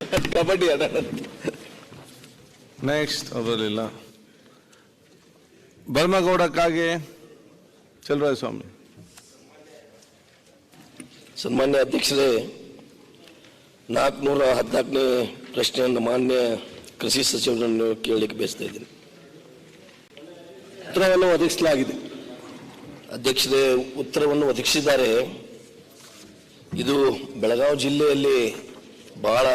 ಕಬಡ್ಡಿ ಆಟ. ನೆಕ್ಸ್ಟ್ ಅವರಲ್ಲಿಲ್ಲ. ಬರ್ಮಗೌಡಕ್ಕಾಗಿ ಚಲರಾಯ ಸ್ವಾಮಿ. ಸನ್ಮಾನ್ಯ ಅಧ್ಯಕ್ಷರೇ, 414ನೇ ಪ್ರಶ್ನೆಯನ್ನು ಮಾನ್ಯ ಕೃಷಿ ಸಚಿವರನ್ನು ಕೇಳಲಿಕ್ಕೆ ಬಯಸ್ತಾ ಇದ್ದೀನಿ. ಉತ್ತರವನ್ನು ಒದಗಿಸಲಾಗಿದೆ. ಅಧ್ಯಕ್ಷರೇ, ಉತ್ತರವನ್ನು ಒದಗಿಸಿದ್ದಾರೆ. ಇದು ಬೆಳಗಾವಿ ಜಿಲ್ಲೆಯಲ್ಲಿ ಬಹಳ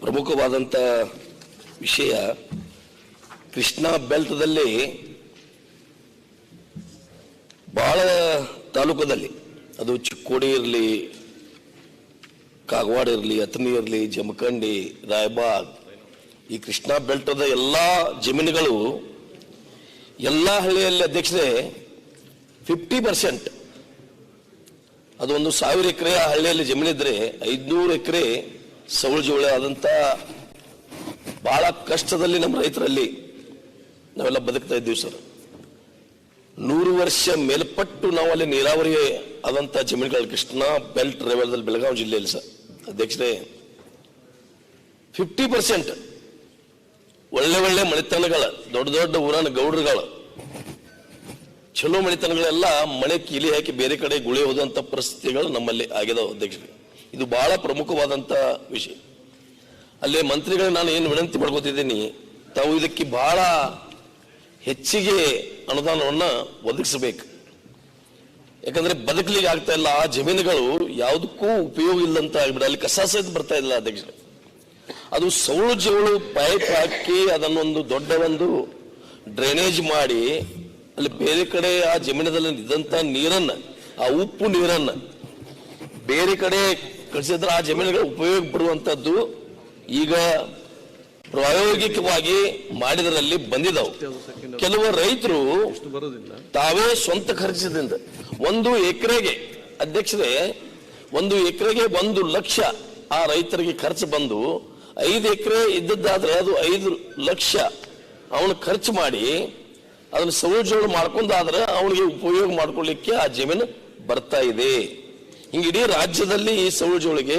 ಪ್ರಮುಖವಾದಂಥ ವಿಷಯ. ಕೃಷ್ಣಾ ಬೆಲ್ಟ್ದಲ್ಲಿ ಬಹಳ ತಾಲೂಕದಲ್ಲಿ, ಅದು ಚಿಕ್ಕೋಡಿ ಇರಲಿ, ಕಾಗವಾಡ ಇರಲಿ, ಅಥಣಿ ಇರಲಿ, ಜಮಖಂಡಿ, ರಾಯಬಾಗ್, ಈ ಕೃಷ್ಣಾ ಬೆಲ್ಟದ ಎಲ್ಲ ಜಮೀನುಗಳು ಎಲ್ಲ ಹಳ್ಳಿಯಲ್ಲಿ ಅಧ್ಯಕ್ಷರೇ 50%, ಅದು ಒಂದು 1000 ಎಕರೆ ಆ ಹಳ್ಳಿಯಲ್ಲಿ ಜಮೀನಿದ್ರೆ 500 ಎಕರೆ ಸೌಳು ಜೋಳ ಆದಂಥ ಬಹಳ ಕಷ್ಟದಲ್ಲಿ ನಮ್ಮ ರೈತರಲ್ಲಿ ನಾವೆಲ್ಲ ಬದುಕ್ತಾ ಇದ್ದೀವಿ ಸರ್. 100 ವರ್ಷ ಮೇಲ್ಪಟ್ಟು ನಾವು ಅಲ್ಲಿ ನೀರಾವರಿ ಆದಂಥ ಜಮೀನುಗಳು ಕೃಷ್ಣಾ ಬೆಲ್ಟ್ ರೇವಲದಲ್ಲಿ ಬೆಳಗಾವಿ ಜಿಲ್ಲೆಯಲ್ಲಿ ಸರ್ ಅಧ್ಯಕ್ಷರೇ 50% ಒಳ್ಳೆ ಒಳ್ಳೆ ಮಣಿತನಗಳ, ದೊಡ್ಡ ದೊಡ್ಡ ಊರನ ಗೌಡರುಗಳು, ಚಲೋ ಮಣಿತನಗಳೆಲ್ಲ ಮಳೆ ಕೀಲಿ ಹಾಕಿ ಬೇರೆ ಕಡೆ ಗುಳಿ ಹೋದಂಥ ಪರಿಸ್ಥಿತಿಗಳು ನಮ್ಮಲ್ಲಿ ಆಗಿದಾವೆ ಅಧ್ಯಕ್ಷರೇ. ಇದು ಬಹಳ ಪ್ರಮುಖವಾದಂಥ ವಿಷಯ. ಅಲ್ಲೇ ಮಂತ್ರಿಗಳು ನಾನು ಏನು ವಿನಂತಿ ಮಾಡ್ಕೋತಿದ್ದೀನಿ, ತಾವು ಇದಕ್ಕೆ ಬಹಳ ಹೆಚ್ಚಿಗೆ ಅನುದಾನವನ್ನು ಒದಗಿಸಬೇಕು. ಯಾಕಂದ್ರೆ ಬದುಕಲಿಕ್ಕೆ ಆಗ್ತಾ ಇಲ್ಲ. ಆ ಜಮೀನುಗಳು ಯಾವುದಕ್ಕೂ ಉಪಯೋಗ ಇಲ್ಲಂತ ಆಗ್ಬಿಡ, ಅಲ್ಲಿ ಕಸ ಸಹಿತ ಬರ್ತಾ ಇಲ್ಲ ಅಧ್ಯಕ್ಷರೇ. ಅದು ಸೌಳು ಜೋಳು ಪೈಪ್ ಹಾಕಿ ಅದನ್ನೊಂದು ದೊಡ್ಡ ಒಂದು ಡ್ರೈನೇಜ್ ಮಾಡಿ ಅಲ್ಲಿ ಬೇರೆ ಕಡೆ ಆ ಜಮೀನದಲ್ಲಿ ಇದ್ದಂತ ನೀರನ್ನ, ಆ ಉಪ್ಪು ನೀರನ್ನ ಬೇರೆ ಕಡೆ ಕಳಿಸಿದ್ರೆ ಆ ಜಮೀನುಗಳು ಉಪಯೋಗ ಬರುವಂತದ್ದು ಈಗ ಪ್ರಾಯೋಗಿಕವಾಗಿ ಮಾಡಿದರಲ್ಲಿ ಬಂದಿದ್ದಾವೆ. ಕೆಲವು ರೈತರು ತಾವೇ ಸ್ವಂತ ಖರ್ಚದಿಂದ 1 ಎಕರೆಗೆ ಅಧ್ಯಕ್ಷರೇ 1 ಎಕರೆಗೆ 1 ಲಕ್ಷ ಆ ರೈತರಿಗೆ ಖರ್ಚು ಬಂದು 5 ಎಕರೆ ಇದ್ದದ್ದಾದ್ರೆ ಅದು 5 ಲಕ್ಷ ಅವನು ಖರ್ಚು ಮಾಡಿ ಅದನ್ನು ಸೌಳು ಜೋಳು ಮಾಡ್ಕೊಂಡಾದ್ರೆ ಅವನಿಗೆ ಉಪಯೋಗ ಮಾಡ್ಕೊಳ್ಳಿಕ್ಕೆ ಆ ಜಮೀನು ಬರ್ತಾ ಇದೆ. ಹಿಂಗೆ ಇಡೀ ರಾಜ್ಯದಲ್ಲಿ ಈ ಸೌಳು ಜೋಳಿಗೆ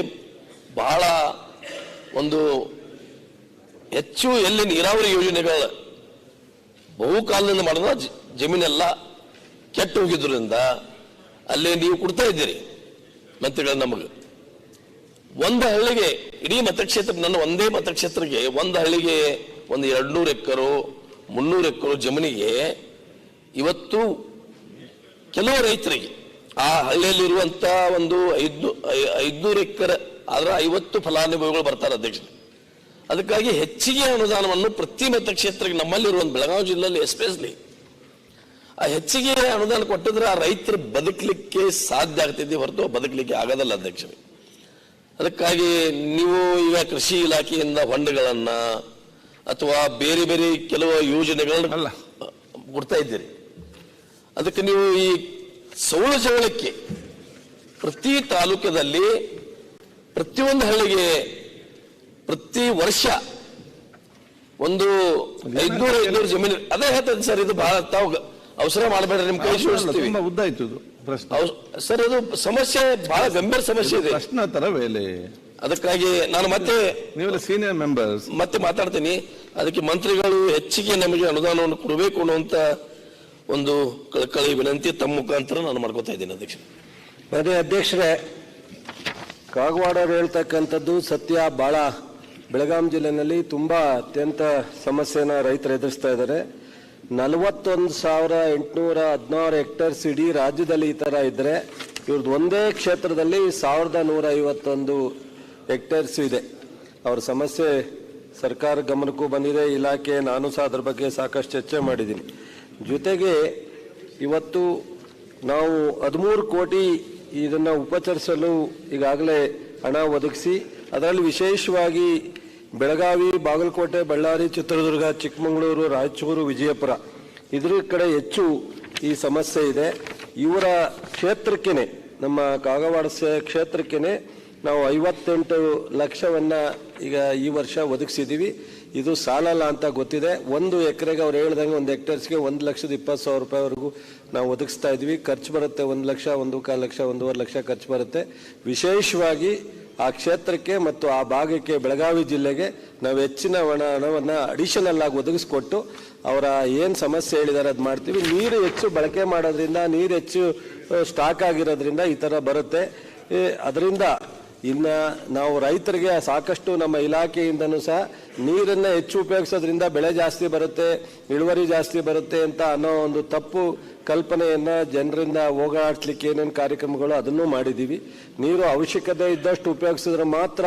ಬಹಳ ಒಂದು ಹೆಚ್ಚು ಎಲ್ಲಿ ನೀರಾವರಿ ಯೋಜನೆಗಳ ಬಹುಕಾಲದಿಂದ ಮಾಡಿದ ಜಮೀನೆಲ್ಲ ಕೆಟ್ಟು ಹೋಗಿದ್ರಿಂದ ಅಲ್ಲಿ ನೀವು ಕೊಡ್ತಾ ಇದ್ದೀರಿ ಮಂತ್ರಿಗಳ ನಮಗೆ. ಒಂದು ಹಳ್ಳಿಗೆ ಇಡೀ ಮತಕ್ಷೇತ್ರ, ನನ್ನ ಒಂದೇ ಮತಕ್ಷೇತ್ರಕ್ಕೆ ಒಂದು ಹಳ್ಳಿಗೆ ಒಂದು 200 ಎಕರೆ 300 ಎಕರೆ ಜಮೀನಿಗೆ ಇವತ್ತು ಕೆಲವು ರೈತರಿಗೆ ಆ ಹಳ್ಳಿಯಲ್ಲಿರುವಂತ ಒಂದು 500 ಎಕರೆ ಆದ್ರೆ 50 ಫಲಾನುಭವಿಗಳು ಬರ್ತಾರೆ ಅಧ್ಯಕ್ಷ. ಅದಕ್ಕಾಗಿ ಹೆಚ್ಚಿಗೆ ಅನುದಾನವನ್ನು ಪ್ರತಿ ಮತಕ್ಷೇತ್ರಕ್ಕೆ ನಮ್ಮಲ್ಲಿರುವ ಬೆಳಗಾವಿ ಜಿಲ್ಲೆಯಲ್ಲಿ ಎಸ್ಪೆಷಲಿ ಆ ಹೆಚ್ಚಿಗೆ ಅನುದಾನ ಕೊಟ್ಟಿದ್ರೆ ಆ ರೈತರು ಬದುಕಲಿಕ್ಕೆ ಸಾಧ್ಯ ಆಗ್ತಿದೆ, ಹೊರತು ಬದುಕಲಿಕ್ಕೆ ಆಗೋದಲ್ಲ ಅಧ್ಯಕ್ಷರೇ. ಅದಕ್ಕಾಗಿ ನೀವು ಈಗ ಕೃಷಿ ಇಲಾಖೆಯಿಂದ ಹೊಂಡಗಳನ್ನ ಅಥವಾ ಬೇರೆ ಬೇರೆ ಕೆಲವು ಯೋಜನೆಗಳನ್ನ ಕೊಡ್ತಾ ಇದ್ದೀರಿ. ಅದಕ್ಕೆ ನೀವು ಈ ಸೌಳು ಜೋಳಕ್ಕೆ ಪ್ರತಿ ತಾಲೂಕದಲ್ಲಿ ಪ್ರತಿಯೊಂದು ಹಳ್ಳಿಗೆ ಪ್ರತಿ ವರ್ಷ ಒಂದು 500 ಜಮೀನು, ಅದೇ ಹೇಳ್ತದೆ ಸರ್. ಇದು ಬಹಳ ತಾವು ಅವಸರ ಮಾಡಬೇಡ್ರಿ, ನಿಮ್ ಕೈ ಜೋಡಿಸ್ತೀವಿ. ಸರ್ ಅದು ಸಮಸ್ಯೆ ಬಹಳ ಗಂಭೀರ ಸಮಸ್ಯೆ ಇದೆ. ಪ್ರಶ್ನೆ ತರವೇಲೆ. ಅದಕ್ಕಾಗಿ ನಾನು ಮತ್ತೆ ನೀವೆಲ್ಲ ಸೀನಿಯರ್ ಮೆಂಬರ್ಸ್ ಮತ್ತೆ ಮಾತಾಡ್ತೀನಿ. ಅದಕ್ಕೆ ಮಂತ್ರಿಗಳು ಹೆಚ್ಚಿಗೆ ನಮಗೆ ಅನುದಾನವನ್ನು ಕೊಡಬೇಕು ಅನ್ನುವಂತ ಒಂದು ಕಳಕಳಿ ವಿನಂತಿ ತಮ್ಮ ಮುಖಾಂತರ ನಾನು ಮಾಡ್ಕೋತಾ ಇದ್ದೀನಿ ಅಧ್ಯಕ್ಷ. ಅದೇ ಅಧ್ಯಕ್ಷರೇ, ಕಾಗವಾಡರು ಹೇಳ್ತಕ್ಕಂಥದ್ದು ಸತ್ಯ. ಬಹಳ ಬೆಳಗಾವಿ ಜಿಲ್ಲೆಯಲ್ಲಿ ತುಂಬಾ ಅತ್ಯಂತ ಸಮಸ್ಯೆನ ರೈತರು ಎದುರಿಸ್ತಾ ಇದ್ದಾರೆ. 41,816 ಹೆಕ್ಟೇರ್ಸ್ ಇಡೀ ರಾಜ್ಯದಲ್ಲಿ ಈ ತರ ಇದ್ರೆ, ಇವ್ರದ್ದು ಒಂದೇ ಕ್ಷೇತ್ರದಲ್ಲಿ 1,151 ಹೆಕ್ಟೇರ್ಸ್ ಇದೆ. ಅವ್ರ ಸಮಸ್ಯೆ ಸರ್ಕಾರ ಗಮನಕ್ಕೂ ಬಂದಿದೆ, ಇಲಾಖೆ, ನಾನು ಸಹ ಅದ್ರ ಬಗ್ಗೆ ಸಾಕಷ್ಟು ಚರ್ಚೆ ಮಾಡಿದ್ದೀನಿ. ಜೊತೆಗೆ ಇವತ್ತು ನಾವು 13 ಕೋಟಿ ಇದನ್ನ ಉಪಚರಿಸಲು ಈಗಾಗಲೇ ಹಣ ಒದಗಿಸಿ, ಅದರಲ್ಲಿ ವಿಶೇಷವಾಗಿ ಬೆಳಗಾವಿ, ಬಾಗಲಕೋಟೆ, ಬಳ್ಳಾರಿ, ಚಿತ್ರದುರ್ಗ, ಚಿಕ್ಕಮಗಳೂರು, ರಾಯಚೂರು, ವಿಜಯಪುರ ಇದ್ರ ಕಡೆ ಹೆಚ್ಚು ಈ ಸಮಸ್ಯೆ ಇದೆ. ಇವರ ಕ್ಷೇತ್ರಕ್ಕೇನೆ, ನಮ್ಮ ಕಾಗವಾಡ ಕ್ಷೇತ್ರಕ್ಕೇನೆ ನಾವು 58 ಲಕ್ಷವನ್ನ ಈಗ ಈ ವರ್ಷ ಒದಗಿಸಿದ್ದೀವಿ. ಇದು ಸಾಲಲ್ಲ ಅಂತ ಗೊತ್ತಿದೆ. 1 ಎಕರೆಗೆ ಅವ್ರು ಹೇಳ್ದಂಗೆ 1 ಹೆಕ್ಟೇರ್ಸ್ಗೆ 1,20,000 ರೂಪಾಯಿವರೆಗೂ ನಾವು ಒದಗಿಸ್ತಾ ಇದ್ವಿ. ಖರ್ಚು ಬರುತ್ತೆ 1 ಲಕ್ಷ, 1.25 ಲಕ್ಷ, 1.5 ಲಕ್ಷ ಖರ್ಚು ಬರುತ್ತೆ. ವಿಶೇಷವಾಗಿ ಆ ಕ್ಷೇತ್ರಕ್ಕೆ ಮತ್ತು ಆ ಭಾಗಕ್ಕೆ ಬೆಳಗಾವಿ ಜಿಲ್ಲೆಗೆ ನಾವು ಹೆಚ್ಚಿನ ಹಣವನ್ನು ಅಡಿಷನಲ್ ಆಗಿ ಒದಗಿಸ್ಕೊಟ್ಟು ಅವರ ಏನು ಸಮಸ್ಯೆ ಹೇಳಿದ್ದಾರೆ ಅದು ಮಾಡ್ತೀವಿ. ನೀರು ಹೆಚ್ಚು ಬಳಕೆ ಮಾಡೋದ್ರಿಂದ, ನೀರು ಹೆಚ್ಚು ಸ್ಟಾಕ್ ಆಗಿರೋದ್ರಿಂದ ಈ ಥರ ಬರುತ್ತೆ. ಅದರಿಂದ ಇನ್ನು ನಾವು ರೈತರಿಗೆ ಸಾಕಷ್ಟು ನಮ್ಮ ಇಲಾಖೆಯಿಂದನೂ ಸಹ ನೀರನ್ನು ಹೆಚ್ಚು ಉಪಯೋಗಿಸೋದ್ರಿಂದ ಬೆಳೆ ಜಾಸ್ತಿ ಬರುತ್ತೆ, ಇಳುವರಿ ಜಾಸ್ತಿ ಬರುತ್ತೆ ಅಂತ ಅನ್ನೋ ಒಂದು ತಪ್ಪು ಕಲ್ಪನೆಯನ್ನು ಜನರಿಂದ ಹೋಗಲಾಡಿಸ್ಲಿಕ್ಕೆ ಏನೇನು ಕಾರ್ಯಕ್ರಮಗಳು ಅದನ್ನು ಮಾಡಿದ್ದೀವಿ. ನೀರು ಅವಶ್ಯಕತೆ ಇದ್ದಷ್ಟು ಉಪಯೋಗಿಸಿದ್ರೆ ಮಾತ್ರ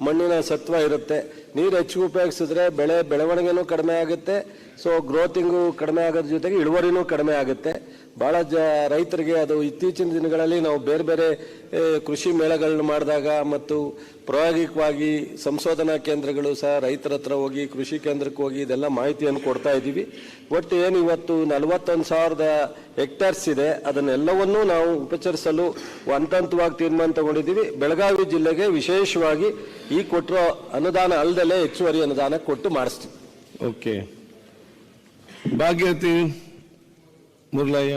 ಮಣ್ಣಿನ ಸತ್ವ ಇರುತ್ತೆ. ನೀರು ಹೆಚ್ಚು ಉಪಯೋಗಿಸಿದ್ರೆ ಬೆಳವಣಿಗೆನೂ ಕಡಿಮೆ ಆಗುತ್ತೆ, ಸೊ ಗ್ರೋತಿಂಗು ಕಡಿಮೆ ಆಗೋದ್ರ ಜೊತೆಗೆ ಇಳುವರಿನೂ ಕಡಿಮೆ ಆಗುತ್ತೆ. ಭಾಳ ರೈತರಿಗೆ ಅದು ಇತ್ತೀಚಿನ ದಿನಗಳಲ್ಲಿ ನಾವು ಬೇರೆ ಬೇರೆ ಕೃಷಿ ಮೇಳಗಳನ್ನು ಮಾಡಿದಾಗ ಮತ್ತು ಪ್ರಾಯೋಗಿಕವಾಗಿ ಸಂಶೋಧನಾ ಕೇಂದ್ರಗಳು ಸಹ ರೈತರ ಹತ್ರ ಹೋಗಿ ಕೃಷಿ ಕೇಂದ್ರಕ್ಕೆ ಹೋಗಿ ಇದೆಲ್ಲ ಮಾಹಿತಿಯನ್ನು ಕೊಡ್ತಾ ಇದ್ದೀವಿ. ಒಟ್ಟು ಏನು ಇವತ್ತು 41,000 ಹೆಕ್ಟೇರ್ಸ್ ಇದೆ, ಅದನ್ನೆಲ್ಲವನ್ನೂ ನಾವು ಉಪಚರಿಸಲು ಹಂತವಾಗಿ ತೀರ್ಮಾನ ತಗೊಂಡಿದ್ದೀವಿ. ಬೆಳಗಾವಿ ಜಿಲ್ಲೆಗೆ ವಿಶೇಷವಾಗಿ ಈ ಕೊಟ್ಟಿರೋ ಅನುದಾನ ಅಲ್ಲದಲ್ಲೇ ಹೆಚ್ಚುವರಿ ಅನುದಾನ ಕೊಟ್ಟು ಮಾಡಿಸ್ತೀವಿ. ಓಕೆ. ಭಾಗ್ಯವತಿ ಮುರ್ಲಯ್ಯ.